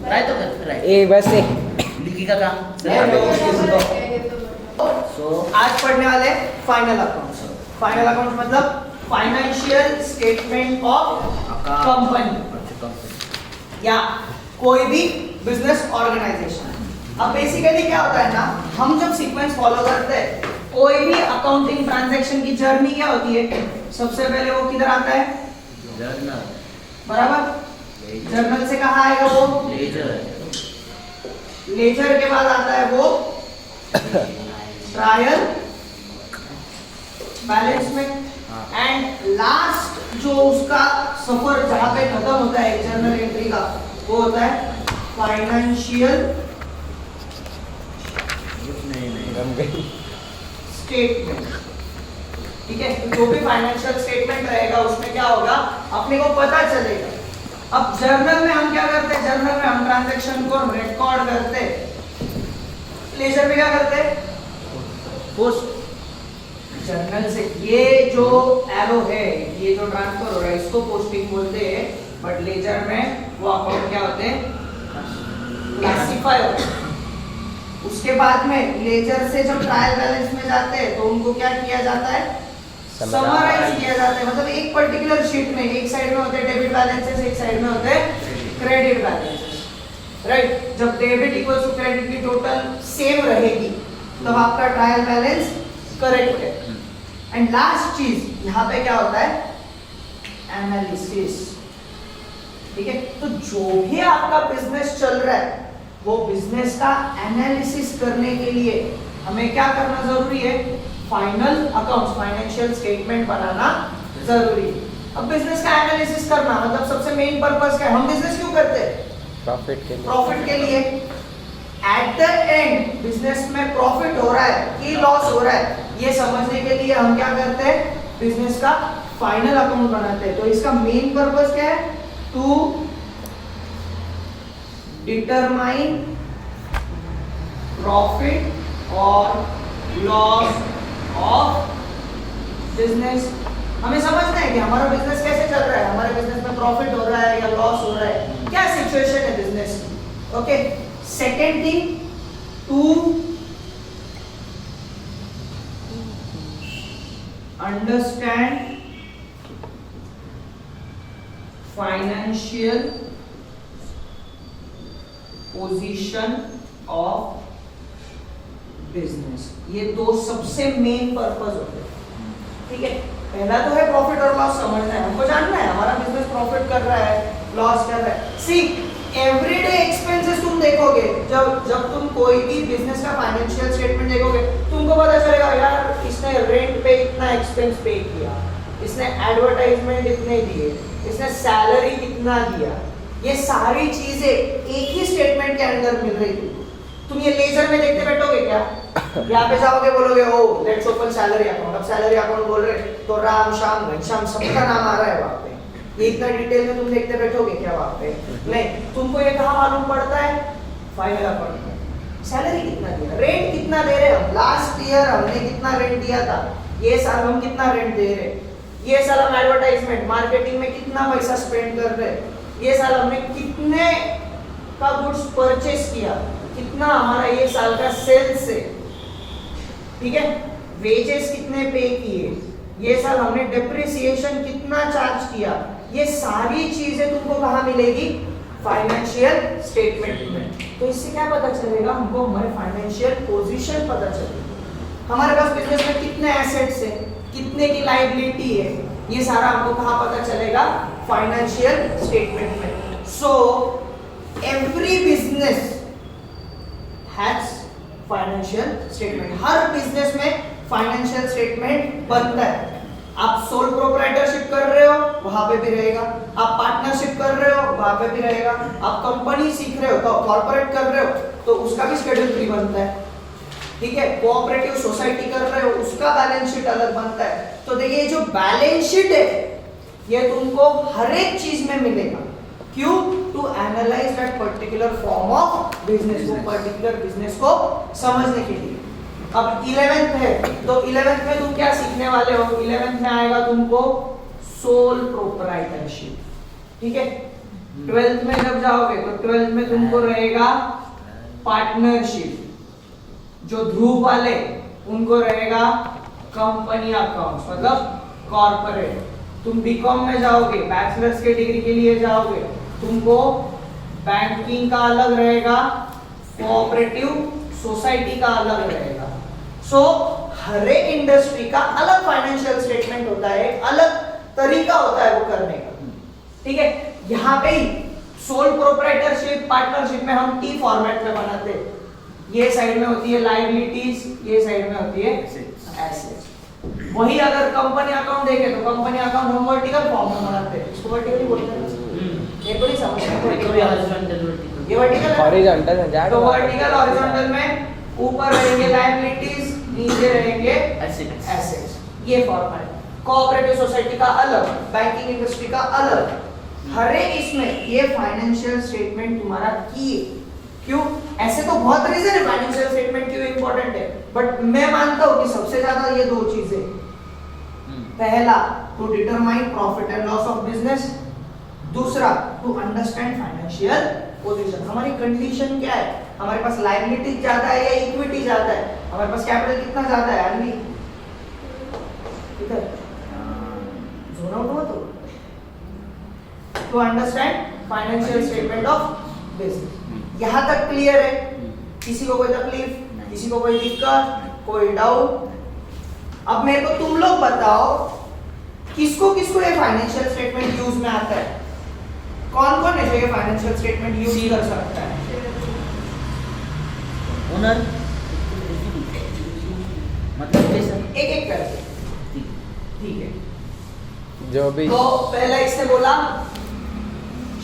Try तो कर try ए बस ए लिखी का काम आज पढ़ने वाले फाइनल अकाउंट्स। फाइनल अकाउंट्स मतलब फाइनेंशियल स्टेटमेंट ऑफ कंपनी या कोई भी बिजनेस ऑर्गेनाइजेशन। अब बेसिकली क्या होता है ना, हम जब सीक्वेंस फॉलो करते हैं कोई भी अकाउंटिंग ट्रांजैक्शन की जर्नी क्या होती है, सबसे पहले वो किधर आता है, जर्नल बराबर। जर्नल से कहाँ आएगा वो, लेजर लेजर के बाद आता है वो ट्रायल बैलेंस में, एंड लास्ट जो उसका सफर जहां पे खत्म होता है जर्नल एंट्री का, वो होता है फाइनेंशियल स्टेटमेंट। ठीक है, तो जो भी फाइनेंशियल स्टेटमेंट रहेगा उसमें क्या होगा, अपने को पता चलेगा। अब जर्नल में हम क्या करते हैं, जर्नल में हम ट्रांजैक्शन को रिकॉर्ड करते हैं, लेजर में क्या करते हैं, पोस्ट। जर्नल से ये जो एरो है, ये जो ट्रांसफर हो रहा है, इसको पोस्टिंग बोलते हैं, बट लेजर में वो अकाउंट क्या होते हैं, क्लासिफाई होते हैं। उसके बाद में लेजर से जब ट्रायल बैलेंस में जाते हैं तो उनको क्या किया जाता है, समराइज किया जाता है। मतलब एक पर्टिकुलर शीट में एक साइड में होते हैं डेबिट बैलेंसेस, एक साइड में होते हैं क्रेडिट बैलेंसेस, राइट। जब डेबिट इक्वल्स टू क्रेडिट की टोटल सेम रहेगी तब आपका ट्रायल बैलेंस करेक्ट है। एंड लास्ट चीज यहाँ पे क्या होता है, एनालिसिस। ठीक है, तो जो भी आपका बिजनेस चल रहा है वो बिजनेस का एनालिसिस करने के लिए हमें क्या करना जरूरी है, फाइनल अकाउंट्स, फाइनेंशियल स्टेटमेंट बनाना जरूरी है। अब बिजनेस का एनालिसिस करना मतलब सबसे मेन पर्पस क्या है, हम बिजनेस क्यों करते हैं, प्रॉफिट के लिए। प्रॉफिट के लिए। एट द एंड बिजनेस में प्रॉफिट हो रहा है कि लॉस हो रहा है, ये समझने के लिए हम क्या करते हैं, बिजनेस का फाइनल अकाउंट बनाते हैं। तो इसका मेन पर्पस क्या है, टू डिटरमाइन प्रॉफिट और लॉस ऑफ बिजनेस। हमें समझना है कि हमारा बिजनेस कैसे चल रहा है, हमारे बिजनेस में प्रॉफिट हो रहा है या लॉस हो रहा है, क्या सिचुएशन है बिजनेस की। Okay, second thing, to understand financial position of business. ये दो सबसे मेन पर्पस होते हैं। ठीक है, पहला तो है प्रॉफिट और लॉस समझना है, हमको जानना है हमारा बिजनेस प्रॉफिट कर रहा है, लॉस कर रहा है। सी एवरीडे एक्सपेंसेस तुम देखोगे, जब तुम कोई भी बिजनेस का फाइनेंशियल स्टेटमेंट देखोगे तुमको पता चलेगा यार इसने रेंट पे इतना एक्सपेंस पे किया, इसने एडवर्टाइजमेंट इतने दिए, इसने सैलरी कितना दिया। ये सारी चीजें एक ही स्टेटमेंट के अंदर मिल रही थी। तुम ये लेजर में देखते बैठोगे क्या, यहाँ पे जाओगे बोलोगे ओ लेट्स ओपन सैलरी अकाउंट, अब सैलरी अकाउंट बोल रहे तो राम श्याम घनश्याम सबका नाम आ रहा है वहाँ पे, ये इतना डिटेल में तुम देखते बैठोगे क्या वहाँ पे, नहीं। तुमको ये कहाँ मालूम पड़ता है, फाइनल अकाउंट में सैलरी कितना दिया, रेंट कितना दे रहे हम, लास्ट ईयर हमने कितना रेंट दिया था, ये साल हम कितना रेंट दे रहे, ये साल हम एडवर्टाइजमेंट मार्केटिंग में कितना पैसा स्पेंड कर रहे, ये साल हमने कितने का गुड्स परचेस किया, कितना हमारा ये साल का सेल्स है। ठीक है, वेजेस कितने पे किए, ये साल हमने डेप्रिसिएशन कितना चार्ज किया, ये सारी चीजें तुमको कहाँ मिलेगी, फाइनेंशियल स्टेटमेंट में। तो इससे क्या पता चलेगा हमको, हमारे फाइनेंशियल पोजीशन पता चलेगी, हमारे पास बिजनेस में कितने एसेट्स है, कितने की लायबिलिटी है, ये सारा हमको कहाँ पता चलेगा, फाइनेंशियल स्टेटमेंट में। So every business has financial statement, her business में फाइनेंशियल स्टेटमेंट बनता है। आप सोल प्रोप्राइटरशिप कर रहे हो वहां पे भी रहेगा, आप पार्टनरशिप कर रहे हो वहां पे भी रहेगा, आप कंपनी सीख रहे हो तो कॉर्पोरेट कर रहे हो तो उसका भी शेड्यूल 3 बनता है। ठीक है, कोऑपरेटिव सोसाइटी कर रहे हो उसका बैलेंस शीट अलग बनता है। तो देखिए जो बैलेंस शीट है ये तुमको हर एक चीज में मिलेगा, क्यों, to analyse that particular form of business, वो पर्टिकुलर बिजनेस को समझने के लिए। अब 11th है तो 11th में तुम क्या सीखने वाले हो, 11th में आएगा तुमको सोल प्रोप्राइटरशिप, ठीक है। 12th में जब जाओगे तो 12th में तुमको रहेगा पार्टनरशिप, जो ध्रुव वाले उनको रहेगा कंपनी अकाउंट्स, मतलब कॉर्पोरेट। तुम बीकॉम में जाओगे, बैचलर्स के डिग्री के लिए जाओगे, तुमको बैंकिंग का अलग रहेगा, कोऑपरेटिव सोसाइटी का अलग रहेगा। सो हर एक इंडस्ट्री का अलग फाइनेंशियल स्टेटमेंट होता है, अलग तरीका होता है वो करने का, ठीक है। यहाँ पे ही सोल प्रोप्राइटरशिप, पार्टनरशिप में हम टी फॉर्मेट में बनाते हैं। ये साइड में होती है लायबिलिटीज, ये साइड में होती है एसेट्स। वही अगर कंपनी अकाउंट देखे तो कंपनी अकाउंट हम वर्टिकल फॉर्म में बनाते हैं, इसको वर्टिकल बोलते हैं। ये को नहीं समझते, ये वर्टिकल हॉरिजॉन्टल है जा। तो वर्टिकल हॉरिजॉन्टल में ऊपर रहेंगे लायबिलिटीज, नीचे रहेंगे एसेट्स, ये फॉर्मेट। कोऑपरेटिव सोसाइटी का अलग, बैंकिंग इंडस्ट्री का अलग, हर एक इसमें ये फाइनेंशियल स्टेटमेंट तुम्हारा की है। क्यों? ऐसे तो बहुत रीजन है फाइनेंशियल स्टेटमेंट क्यों इंपॉर्टेंट है, बट मैं मानता हूं कि सबसे ज्यादा ये दो चीजें। पहला, to determine profit and loss of business. दूसरा, टू अंडरस्टैंड फाइनेंशियल पोजीशन। हमारी कंडीशन क्या है, हमारे पास लायबिलिटी ज्यादा है या इक्विटी ज्यादा है, हमारे पास कैपिटल कितना ज्यादा है। अनवी इधर जोन आउट हुआ तो understand financial statement of business. यहां तक क्लियर है? किसी को कोई तकलीफ, किसी को कोई दिक्कत, कोई डाउट? अब मेरे को तुम लोग बताओ किसको किसको ये फाइनेंशियल स्टेटमेंट यूज में आता है, कौन कौन है जो ये फाइनेंशियल स्टेटमेंट यूज कर सकता है? ओनर, मतलब कैसा? एक एक करके, ठीक है। जो भी तो पहला इसने बोला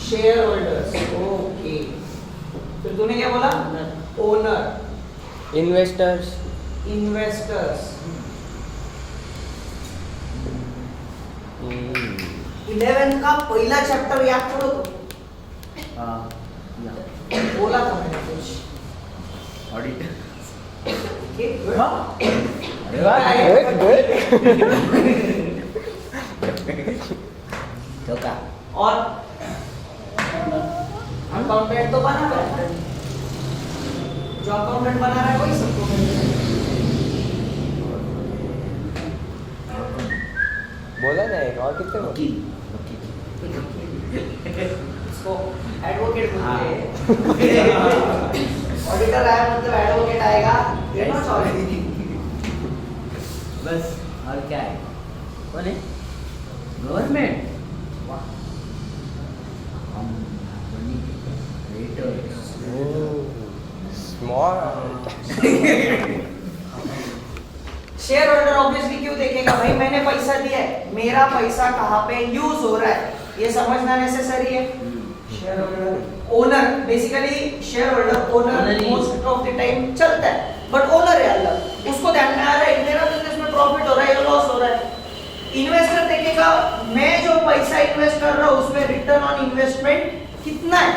शेयर होल्डर्स, ओके। फिर तूने क्या बोला? Owner, investors, investors. 11 का पहला चैप्टर याद करो तो। हाँ, बोला था मैंने कुछ। ऑडिटर। Okay, good. अरे वाह, तो का और अकाउंटेंट तो बना रहा है, जो अकाउंटेंट बना रहा है वही सबको बोला ना एक और कितने बोले? वकील, इसको एडवोकेट बोलते हैं। ऑडिटर आया मतलब एडवोकेट आएगा, ये ना सॉरी। बस और क्या है? कौन है? गवर्नमेंट। हम स्मॉल। शेयर होल्डर ऑब्वियसली क्यों देखेगा भाई, मैंने पैसा दिया है, मेरा पैसा कहाँ पे यूज हो रहा है, ये समझना नेसेसरी है। Share holder, owner, basically share holder owner most of the time चलता है, बट ओनर है अलग, उसको ध्यान में आ रहा है मेरा बिजनेस में प्रॉफिट हो रहा है या लॉस हो रहा है। इन्वेस्टर देखेगा मैं जो पैसा इन्वेस्ट कर रहा हूँ उसमें रिटर्न ऑन इन्वेस्टमेंट कितना है,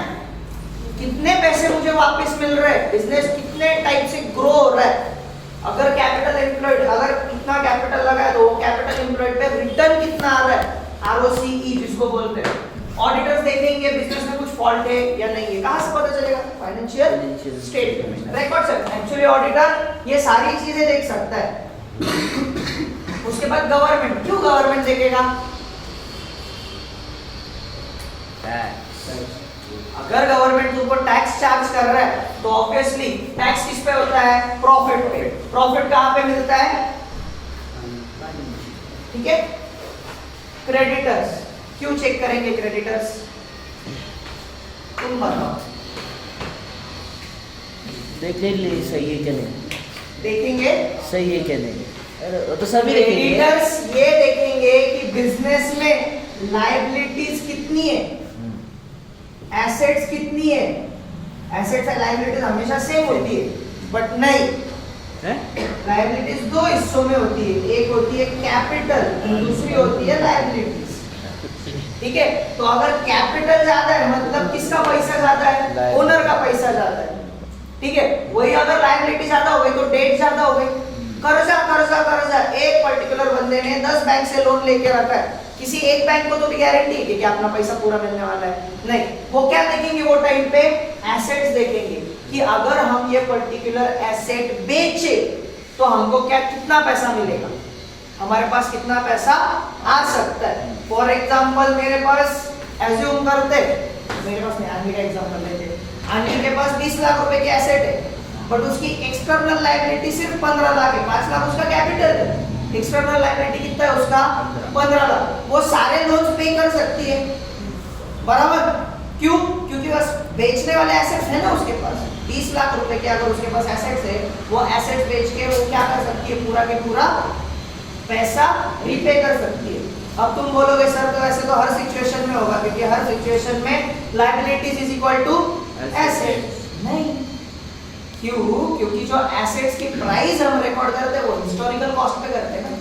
कितने पैसे मुझे वापस मिल रहे हैं, बिजनेस कितने टाइप से ग्रो हो रहा है। अगर कैपिटल एम्प्लॉयड, अगर इतना कैपिटल लगा है तो वो कैपिटल एम्प्लॉयड पे रिटर्न कितना आ रहा है, ROCE जिसको बोलते हैं। ऑडिटर्स देखेंगे बिजनेस में कुछ फॉल्ट है या नहीं है, कहां से पता चलेगा? फाइनेंशियल स्टेटमेंट, रिकॉर्ड से। एक्चुअली ऑडिटर ये सारी चीजें देख सकता है। उसके बाद गवर्नमेंट, क्यों गवर्नमेंट देखेगा? अगर गवर्नमेंट तुमको टैक्स चार्ज कर रहा है तो ऑब्वियसली टैक्स किस पे होता है? प्रॉफिट पे। प्रॉफिट कहां पे मिलता है? ठीक है। क्रेडिटर्स, क्यों चेक करेंगे क्रेडिटर्स? तुम बताओ। देख ले सही है क्या नहीं, देखेंगे सही है क्या नहीं, अरे वो तो सभी देखेंगे। क्रेडिटर्स ये देखेंगे कि बिजनेस में लायबिलिटीज कितनी है, एसेट्स कितनी है। एसेट्स और लायबिलिटीज हमेशा सेम होती है, बट नहीं, लायबिलिटीज दो हिस्सों में होती है, एक होती है कैपिटल, दूसरी होती है लायबिलिटीज। ठीक है, तो अगर कैपिटल ज्यादा है मतलब किसका पैसा ज्यादा है? ओनर का पैसा ज्यादा है। ठीक है, वही अगर लायबिलिटी ज्यादा हो गई तो डेट ज्यादा हो गई। कर्जा कर्जा कर्जा, एक पर्टिकुलर बंदे ने 10 बैंक से लोन लेके रखा है, किसी एक बैंक को तो भी गारंटी है कि अपना पैसा पूरा मिलने वाला है? नहीं। वो क्या देखेंगे वो टाइम पे? एसेट्स देखेंगे कि अगर हम ये पर्टिकुलर एसेट बेचे तो हमको क्या कितना पैसा मिलेगा, हमारे पास कितना पैसा आ सकता है। फॉर एग्जाम्पल मेरे पास एज्यूम करते, मेरे पास नहीं, आदमी का एग्जाम्पल लेते, आदमी के पास 20 लाख रुपए की एसेट है बट उसकी एक्सटर्नल लायबिलिटी सिर्फ 15 लाख है, 5 लाख उसका कैपिटल है। एक्सटर्नल लायबिलिटी कितना है उसका? 15 लाख। वो सारे लोन्स पे कर सकती है, बराबर? क्यों? क्योंकि बस बेचने वाले एसेट्स है ना उसके पास। 20 लाख रुपए के अगर उसके पास एसेट्स है, वो एसेट्स बेच के वो क्या कर सकती है? पूरा के पूरा पैसा रीपे कर सकती है। अब तुम बोलोगे सर तो ऐसे तो हर सिचुएशन में होगा, क्योंकि हर सिचुएशन में liabilities is equal to assets. नहीं, क्यों? क्योंकि जो एसेट्स की प्राइस हम रिकॉर्ड करते हैं वो हिस्टोरिकल कॉस्ट पे करते हैं ना,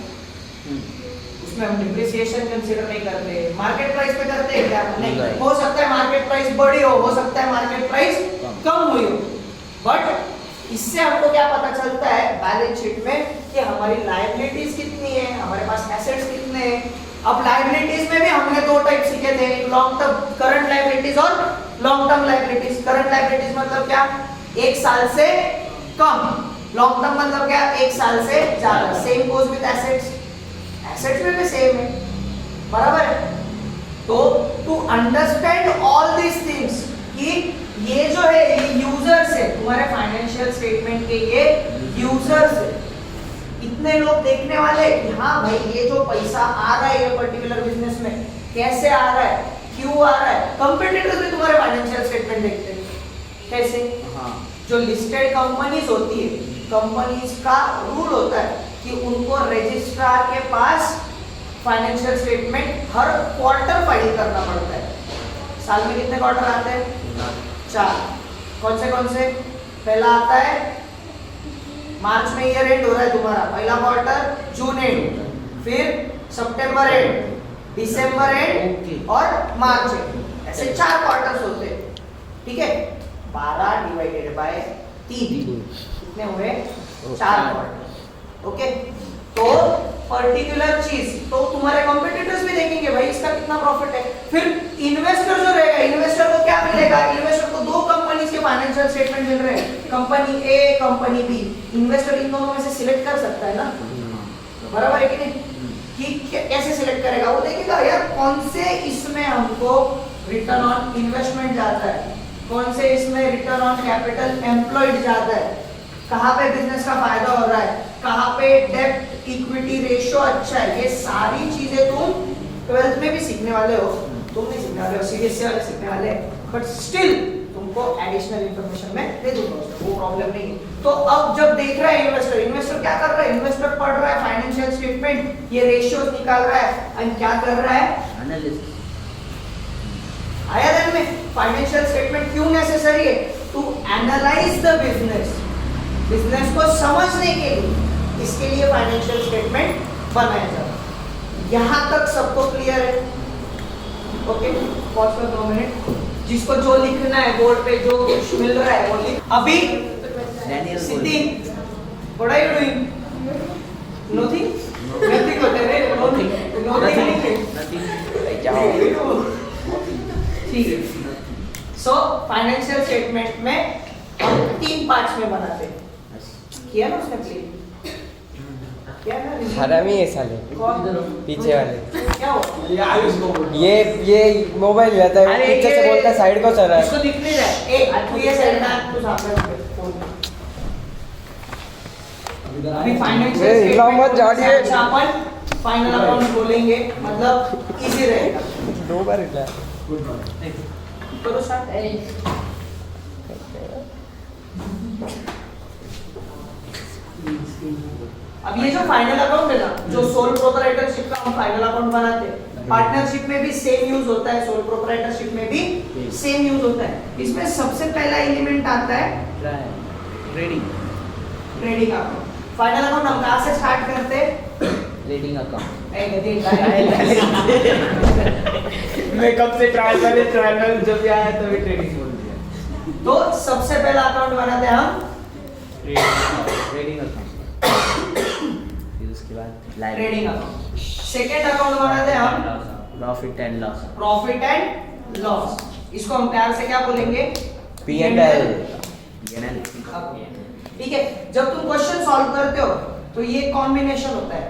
उसमें हम डिप्रिसिएशन कंसीडर नहीं करते। मार्केट प्राइस पे करते हैं क्या? नहीं। हो सकता है मार्केट प्राइस बढ़ी हो सकता है मार्केट प्राइस कम हुई हो, बट इससे हमको क्या पता चलता है बैलेंस शीट में कि हमारी लायबिलिटीज कितनी है, हमारे पास एसेट्स कितने हैं। अब लायबिलिटीज में भी हमने दो टाइप सीखे थे, लॉन्ग टर्म करंट लायबिलिटीज और long term liabilities. Current liabilities मतलब क्या? 1 साल से कम। लॉन्ग टर्म मतलब क्या? 1 साल से ज्यादा। Same goes with assets, assets में भी सेम है, बराबर है? तो to understand all this things कि ये जो है ये यूजर्स है, तुम्हारे फाइनेंशियल स्टेटमेंट के ये यूजर्स है। इतने लोग देखने वाले कि हाँ भाई ये जो पैसा आ रहा है ये पर्टिकुलर बिजनेस में कैसे आ रहा है, क्यों आ रहा है। कंपटीटर्स भी तुम्हारे फाइनेंशियल स्टेटमेंट देखते हैं। कैसे? हाँ, जो लिस्टेड कंपनीज होती है, कंपनीज का रूल होता है कि उनको रजिस्ट्रार के पास फाइनेंशियल स्टेटमेंट हर क्वार्टर फाइल करना पड़ता है। साल में कितने क्वार्टर आते हैं? 4। कौन से? पहला आता है मार्च में, ईयर एंड हो रहा है तुम्हारा, पहला क्वार्टर जून एंड, फिर सितंबर एंड, दिसंबर एंड और मार्च एंड। ऐसे 4 क्वार्टर्स होते हैं, ठीक है? 12 डिवाइडेड बाय 3 कितने हुए? 4 क्वार्टर। ओके, तो पर्टिकुलर चीज तो तुम्हारे कॉम्पिटिटर्स भी देखेंगे भाई इसका कितना प्रॉफिट है। फिर इन्वेस्टर जो रहेगा, इन्वेस्टर को क्या मिलेगा? इन्वेस्टर को 2 कंपनीज के फाइनेंशियल स्टेटमेंट मिल रहे हैं, company A company B. Investor इन दोनों में से सिलेक्ट कर सकता है ना, बराबर है कि नहीं? कि कैसे सिलेक्ट करेगा? वो देखेगा यार कौन से इसमें हमको रिटर्न ऑन इन्वेस्टमेंट जाता है, कौन से इसमें रिटर्न ऑन कैपिटल एम्प्लॉयड जाता है, कहाँ पे बिजनेस का फायदा हो रहा है, कहाँ पे डेब्ट इक्विटी रेशियो अच्छा है। ये सारी चीजें तुम 12th में भी सीखने वाले हो, तुम नहीं सीखने वाले हो, सीबीएसई वाले सीखने वाले हैं, बट स्टिल तुमको एडिशनल इंफॉर्मेशन में दे दूंगा, वो प्रॉब्लम नहीं है। तो अब जब देख रहा है इन्वेस्टर, इन्वेस्टर क्या कर रहा है? इन्वेस्टर पढ़ रहा है फाइनेंशियल स्टेटमेंट, ये रेशियोज निकाल रहा है एंड क्या कर रहा है? एनालिसिस। आया ध्यान में? फाइनेंशियल स्टेटमेंट क्यों नेसेसरी है? To analyse the business, business को समझने के लिए इसके लिए फाइनेंशियल स्टेटमेंट बनाया जाता है। यहाँ तक सबको क्लियर है? ओके, पॉज कर 2 मिनट। जिसको जो लिखना है बोर्ड पे जो मिल रहा है वो लिख। अभी Siddhi, what are you doing? Nothing? Nothing होता है रे, नथिंग। ठीक है। सो फाइनेंशियल स्टेटमेंट में हम 3 पार्ट्स में बनाते हैं। किया ना उसने प्ले? क्या ना? हरामी है साले, पीछे वाले। क्या हो? ये मोबाइल रहता है, वो पीछे से बोलता है साइड को चल रहा है। इसको दिख नहीं रहा है। तू ये साइड में तू सामने फोन। अभी फाइनेंशियल स्टेटमेंट अपन फाइनल अकाउंट बोलेंगे, मतलब इजी रहेगा। 2 बार इतना करो स्टार्ट। अब ये जो फाइनल अकाउंट है ना, जो सोल प्रोप्राइटरशिप का हम फाइनल अकाउंट बनाते हैं, पार्टनरशिप में भी सेम यूज होता है, सोल प्रोप्राइटरशिप में भी सेम यूज होता है। इसमें सबसे पहला एलिमेंट आता है ट्रेडिंग अकाउंट। फाइनल अकाउंट हम कहाँ से स्टार्ट करते हैं? Trading account. मैं कब से ट्रायल जब भी आया तभी ट्रेडिंग बोल दिया। तो सबसे पहला अकाउंट बनाते हैं हम ट्रेडिंग अकाउंट, फिर उसके बाद ट्रेडिंग अकाउंट। सेकेंड अकाउंट बनाते हैं हम profit and loss. Profit and loss, इसको हम प्यार से क्या बोलेंगे? P&L। ठीक है, जब तुम क्वेश्चन सॉल्व करते हो तो ये कॉम्बिनेशन होता है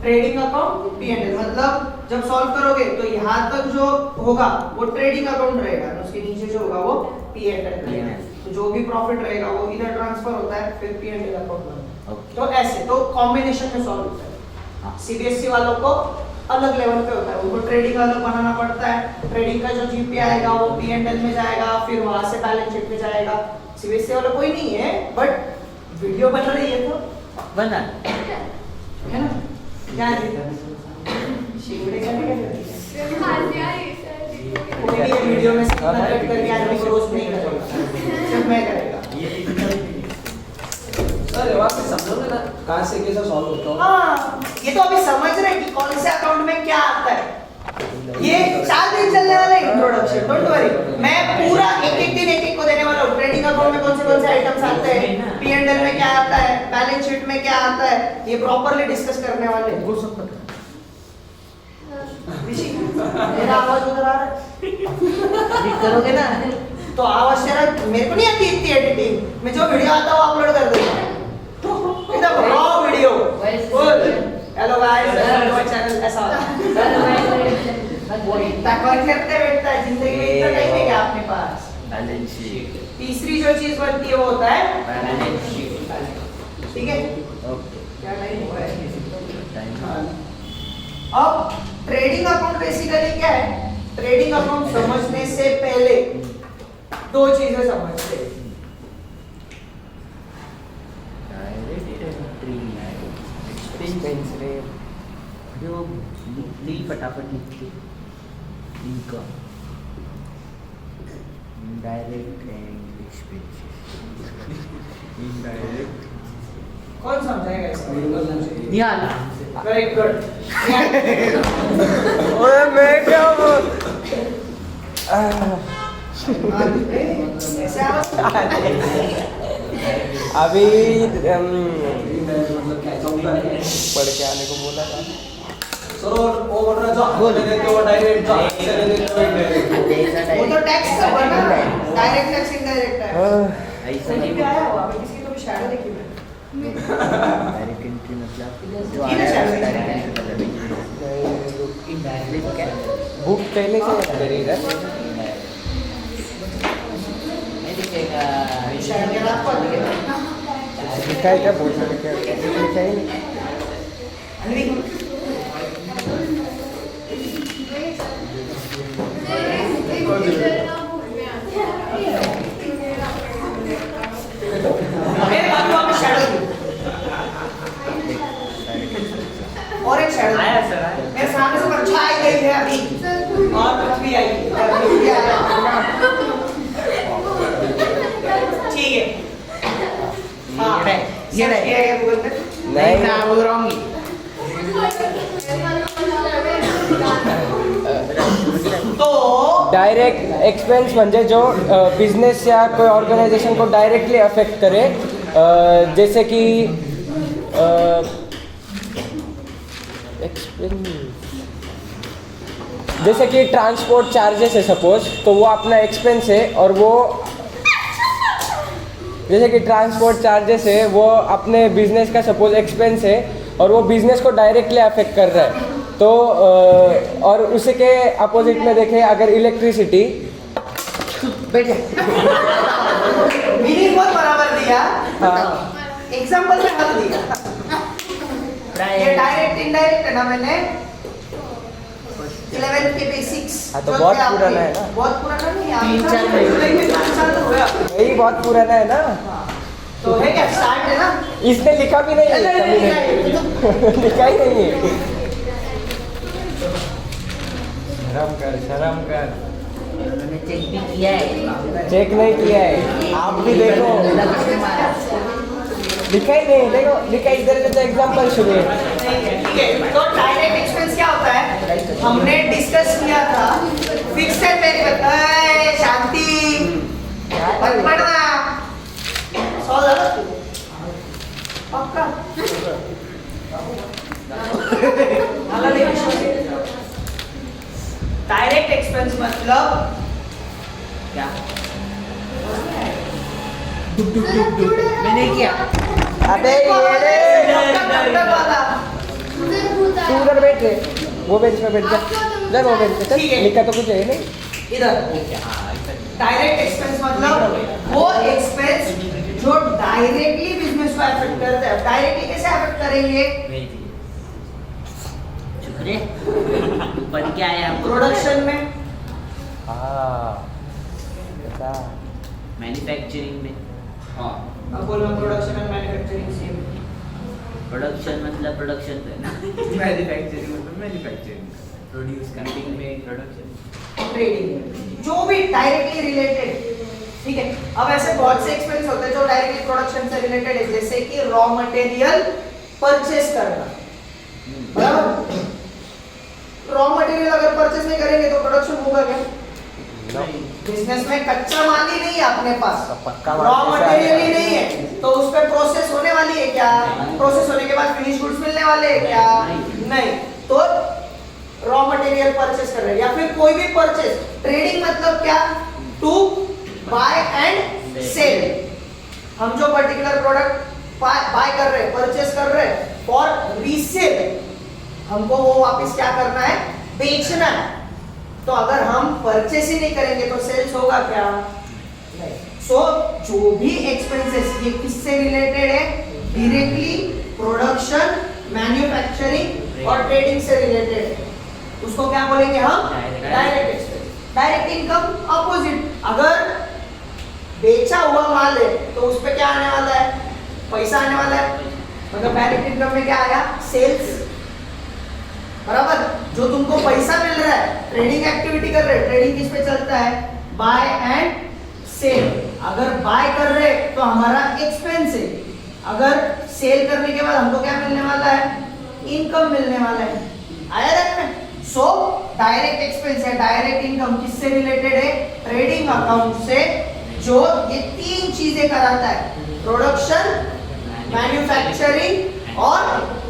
ट्रेडिंग अकाउंट P&L। मतलब जब सॉल्व करोगे तो यहाँ तक जो होगा वो ट्रेडिंग अकाउंट रहेगा, उसके नीचे जो होगा वो P&L रहेगा। तो जो भी प्रॉफिट रहेगा वो इधर ट्रांसफर होता है, फिर P&L अकाउंट में। तो ऐसे तो कॉम्बिनेशन में सॉल्व होता है। सीबीएसई वालों को अलग लेवल पे होता है, उनको ट्रेडिंग अलग बनाना पड़ता है। ट्रेडिंग का जो जीपी आएगा वो P&L में जाएगा, फिर वहां से बैलेंस शीट में जाएगा। सीबीएसई वाला कोई नहीं है, बट वीडियो बन रही है तो बना है ना? क्या है शिवड़े का कोई भी वीडियो में से कट करके आदमी को रोस्ट नहीं करेगा, सिर्फ मैं करेगा। सर वापस समझोगे ना कहाँ से कैसे सॉल्व होता है? हाँ, ये तो अभी समझ रहे हैं कि कौन से अकाउंट में क्या आता है। ये 4 दिन चलने वाला इंट्रोडक्शन, डोंट वरी। मैं पूरा एक एक को देने वाला हूँ। ट्रेडिंग अकाउंट में कौन से आइटम्स आते हैं, P&L में क्या आता है, बैलेंस शीट में क्या आता है, ये प्रॉपर्ली डिस्कस करने वाले हैं। ऋषि, मेरा आवाज उधर आ रहा है? करोगे ना तो आवाज तेरा, मेरे को नहीं आती इतनी एडिटिंग, मैं जो वीडियो आता है वो अपलोड कर दूंगा एकदम raw video. Hello guys, welcome to my channel. ऐसा वो इतना कर करते बैठता है, जिंदगी में इतना टाइम है क्या आपके पास? Balance sheet. तीसरी जो चीज बनती है वो होता है बैलेंस शीट। ठीक है, ओके। क्या टाइम हुआ है? टाइम। अब ट्रेडिंग अकाउंट बेसिकली क्या है? ट्रेडिंग अकाउंट समझने से पहले 2 चीजें समझते हैं। डायरेक्ट एंट्री, एक्सपेंस रेट, जो ली फटाफट लिखते इनका डायरेक्ट एंड एक्सपेंसेस। इनडायरेक्ट कौन समझाएगा इसको? निहाल। Very good. ओए मैं क्या बोल ऐसे आवाज अभी मतलब क्या चौका है? पढ़ के आने को बोला था। सर वो बोल रहा जो बोल देते हो डायरेक्ट जो से दे देते हो इनडायरेक्ट। वो तो टैक्स का बना, डायरेक्ट टैक्स इनडायरेक्ट है। ऐसा नहीं नहीं भी आया हुआ, अभी किसी को भी शैडो देखी मैं। डायरेक्ट एंट्री मतलब जो ये ना shadow डायरेक्ट एंट्री मतलब इनडायरेक्ट क्या बुक पहले से मेरे इधर नहीं दिखेगा। शैडो के आपको आती है लिखा है क्या? बोल सकते क्या लिखा है? अनवी मेरे बाजू वहाँ पे शैडो थी और एक शैडो आया सर, आया। मेरे सामने से परछाई गई है अभी और कुछ भी आई अभी भी आया। ठीक है, हाँ ये रहे। ये है गूगल पे। नहीं ना बोल रहा हूँ। तो डायरेक्ट एक्सपेंस म्हणजे जो बिझनेस या कोई ऑर्गेनाइजेशन को डायरेक्टली अफेक्ट करे, जैसे कि जैसे कि ट्रांसपोर्ट चार्जेस है सपोज, तो वो अपना एक्सपेंस है और वो जैसे कि ट्रांसपोर्ट चार्जेस है वो अपने बिजनेस का सपोज एक्सपेंस है और वो बिजनेस को डायरेक्टली अफेक्ट कर रहा है। तो और उसी के अपोजिट में देखें अगर इलेक्ट्रिसिटी, मीनिंग बहुत बराबर दिया, एग्जांपल में हल दिया। ये डायरेक्ट इनडायरेक्ट है ना, मैंने 11 के बेसिक्स। हाँ, तो बहुत पुराना है ना। बहुत पुराना नहीं है, 3-4 महीने। जुलाई में 3 साल तो हुआ। यही बहुत पुराना है ना। तो है क्या, स्टार्ट है ना। इसने लिखा भी नहीं है, कभी नहीं लिखा ही नहीं है। शर्म कर। मैंने चेक भी किया है। चेक नहीं किया है, आप भी देखो। लिखा ही नहीं, देखो लिखा इधर से, तो एग्जांपल शुरू है। ठीक है, तो डायरेक्ट एक्सपेंस क्या होता है? हमने डिस्कस किया था फिक्स्ड वेरिएबल। शांति मत पढ़ना, सॉल्व झालं पक्का। मला नाही विश्वास. डायरेक्ट एक्सपेंस मतलब क्या मैंने किया अबे ये रे वाला तू उधर बैठ रे, वो बेंच पे बैठ जा, इधर वो बेंच पे चल, ठीक है। लिखा तो कुछ है नहीं। इधर डायरेक्ट एक्सपेंस मतलब वो एक्सपेंस जो डायरेक्टली बिजनेस को अफेक्ट करते हैं। डायरेक्टली कैसे अफेक्ट करेंगे? शुक्रिया ऊपर क्या आया प्रोडक्शन में, हाँ बता। मैन्युफैक्चरिंग में। हाँ अब बोलो production and manufacturing same. Production मतलब प्रोडक्शन है ना, मैन्युफैक्चरिंग मतलब मैन्युफैक्चरिंग, प्रोड्यूस करने में प्रोडक्शन, ट्रेडिंग, जो भी डायरेक्टली रिलेटेड। ठीक है, अब ऐसे बहुत से एक्सपेंस होते हैं जो डायरेक्टली प्रोडक्शन से रिलेटेड है, जैसे कि रॉ मटेरियल परचेस करना, बराबर? रॉ मटेरियल अगर परचेस नहीं करेंगे तो प्रोडक्शन होगा क्या? बिजनेस में कच्चा माल ही नहीं है अपने पास, रॉ मटेरियल ही नहीं है, तो उस पे प्रोसेस होने वाली है क्या? प्रोसेस होने के बाद फिनिश गुड्स मिलने वाले हैं क्या? नहीं। तो रॉ मटेरियल परचेस कर रहे हैं, या फिर कोई भी परचेस। ट्रेडिंग मतलब क्या? To buy and sell. हम जो पर्टिकुलर प्रोडक्ट बाय कर रहे हैं, परचेस कर रहे हैं फॉर रीसेल, हमको वो वापस क्या करना है? बेचना है। तो अगर हम परचेस ही नहीं करेंगे तो सेल्स होगा क्या? नहीं। सो जो भी एक्सपेंसेस ये किससे रिलेटेड है? डायरेक्टली प्रोडक्शन, मैन्युफैक्चरिंग और ट्रेडिंग से रिलेटेड है, उसको क्या बोलेंगे हम? Direct expense. Direct income opposite, अगर बेचा हुआ माल है तो उस पे क्या आने वाला है? पैसा आने वाला है। मतलब डायरेक्ट इनकम में क्या आया? सेल्स, बराबर? जो तुमको पैसा मिल रहा है, ट्रेडिंग एक्टिविटी कर रहे हैं, ट्रेडिंग किस पे चलता है? Buy and sell. अगर बाय कर रहे तो हमारा एक्सपेंस है, अगर सेल करने के बाद हमको क्या मिलने वाला है? इनकम मिलने वाला है। आया ध्यान में? सो डायरेक्ट एक्सपेंस है, डायरेक्ट इनकम किससे रिलेटेड है? ट्रेडिंग अकाउंट से, जो ये तीन चीजें कराता है, प्रोडक्शन, मैन्युफैक्चरिंग और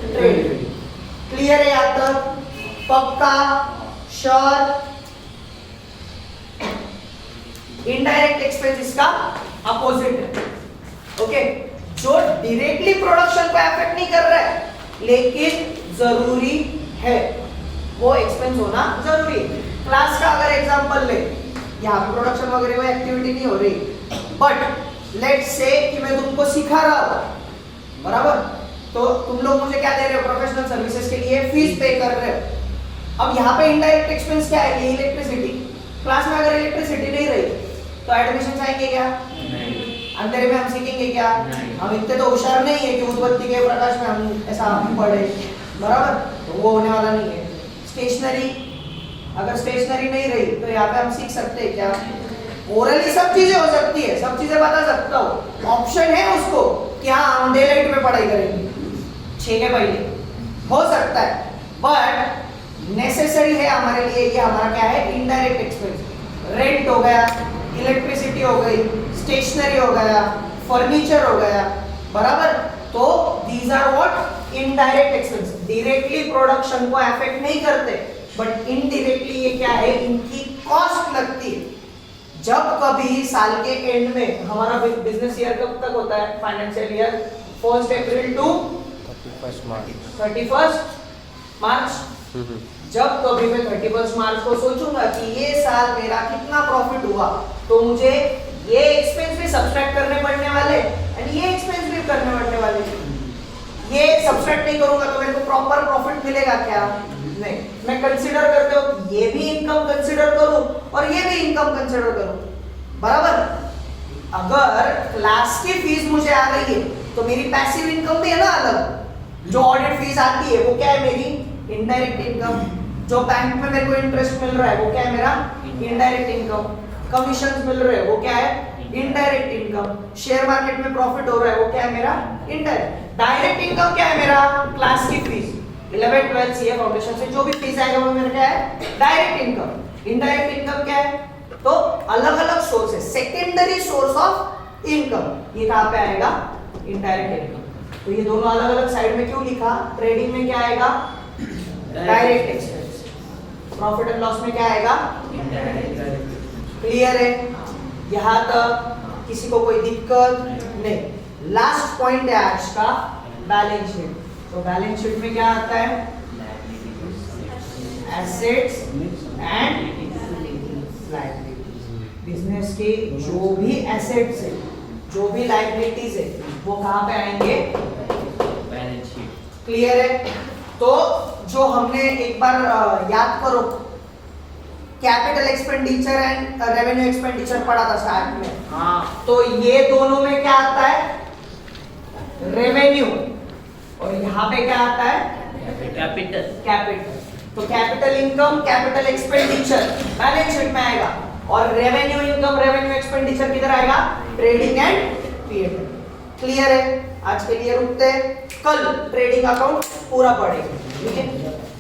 ट्रेडिंग। क्लियर है यहाँ तक? पक्का? श्योर? इनडायरेक्ट एक्सपेंस इसका अपोजिट है। ओके, जो डायरेक्टली प्रोडक्शन को अफेक्ट नहीं कर रहा है लेकिन जरूरी है, वो एक्सपेंस होना जरूरी है। क्लास का अगर एग्जांपल ले, यहाँ पे प्रोडक्शन वगैरह कोई एक्टिविटी नहीं हो रही, बट लेट्स से कि मैं तुमको सिखा रहा हूँ, बराबर? तो तुम लोग मुझे क्या दे रहे हो? प्रोफेशनल सर्विसेज के लिए फीस पे कर रहे हो। अब यहाँ पे इनडायरेक्ट एक्सपेंस क्या है? ये इलेक्ट्रिसिटी। क्लास में अगर इलेक्ट्रिसिटी नहीं रही तो एडमिशन आएंगे क्या? अंधेरे में हम सीखेंगे क्या? हम इतने तो होशियार नहीं है कि उद्बत्ती के प्रकाश में हम ऐसा पढ़े, बराबर? तो वो होने वाला नहीं है। स्टेशनरी, अगर स्टेशनरी नहीं रही तो यहाँ पे हम सीख सकते हैं क्या? ओरली सब चीजें हो सकती है, सब चीजें बता सकता हूँ, ऑप्शन है उसको कि हाँ हम डे लाइट में पढ़ाई करेंगे 6 के पहले, हो सकता है, बट नेसेसरी है हमारे लिए। ये हमारा क्या है? Indirect expense. रेंट हो गया, इलेक्ट्रिसिटी हो गई, स्टेशनरी हो गया, फर्नीचर हो गया, बराबर? तो these are what? Indirect expense. Directly production को अफेक्ट नहीं करते, बट इनडायरेक्टली ये क्या है? इनकी कॉस्ट लगती है। जब कभी साल के एंड में, हमारा बिजनेस ईयर कब तक होता है? फाइनेंशियल ईयर 1 अप्रैल टू 31 मार्च। जब कभी मैं 31 मार्च को सोचूंगा कि ये साल मेरा कितना प्रॉफिट हुआ, तो मुझे ये एक्सपेंस भी सब्सट्रैक्ट करने पड़ने वाले और ये एक्सपेंस भी करने पड़ने वाले। ये सब्सट्रैक्ट नहीं करूंगा तो मेरे को प्रॉपर प्रॉफिट मिलेगा क्या? नहीं। मैं कंसीडर करते हो ये भी इनकम कंसीडर करूं और ये भी इनकम कंसीडर करूं, बराबर? अगर क्लास की फीस मुझे आ रही है तो मेरी पैसिव इनकम भी है ना अलग। जो ऑडिट फीस आती है वो क्या है? मेरी इनडायरेक्ट इनकम। जो बैंक में मेरे को इंटरेस्ट मिल रहा है वो क्या है? मेरा इनडायरेक्ट इनकम। कमीशंस मिल रहे हैं वो क्या है? Indirect income. शेयर मार्केट में प्रॉफिट हो रहा है वो क्या है? मेरा इनडायरेक्ट। डायरेक्ट इनकम क्या है? मेरा क्लास की फीस 11 12 सीए फाउंडेशन से जो भी फीस आएगा वो मेरा क्या है? Direct income. इनडायरेक्ट इनकम क्या है? तो अलग अलग सोर्स है, सेकेंडरी सोर्स ऑफ इनकम। ये कहां पे आएगा? Indirect income. तो ये दोनों अलग अलग साइड में क्यों लिखा? ट्रेडिंग में क्या आएगा? Direct expense. Profit and loss में क्या आएगा? क्लियर है? यहाँ तक किसी को कोई दिक्कत नहीं। लास्ट पॉइंट है आज का बैलेंस शीट। तो बैलेंस शीट में क्या आता है? Assets and liabilities. बिजनेस के जो भी एसेट्स है, जो भी लायबिलिटीज है, वो कहाँ पे आएंगे? Balance sheet. क्लियर है? तो जो हमने एक बार याद करो, capital expenditure and revenue expenditure पढ़ा था स्टार्ट में। हाँ, तो ये दोनों में क्या आता है? रेवेन्यू। और यहाँ पे क्या आता है? कैपिटल। कैपिटल। तो capital income, capital expenditure balance sheet में आएगा, और रेवेन्यू इनकम, रेवेन्यू एक्सपेंडिचर किधर आएगा? Trading and PL. क्लियर है? आज के लिए रुकते हैं, कल ट्रेडिंग अकाउंट पूरा पढ़ेंगे। ठीक है?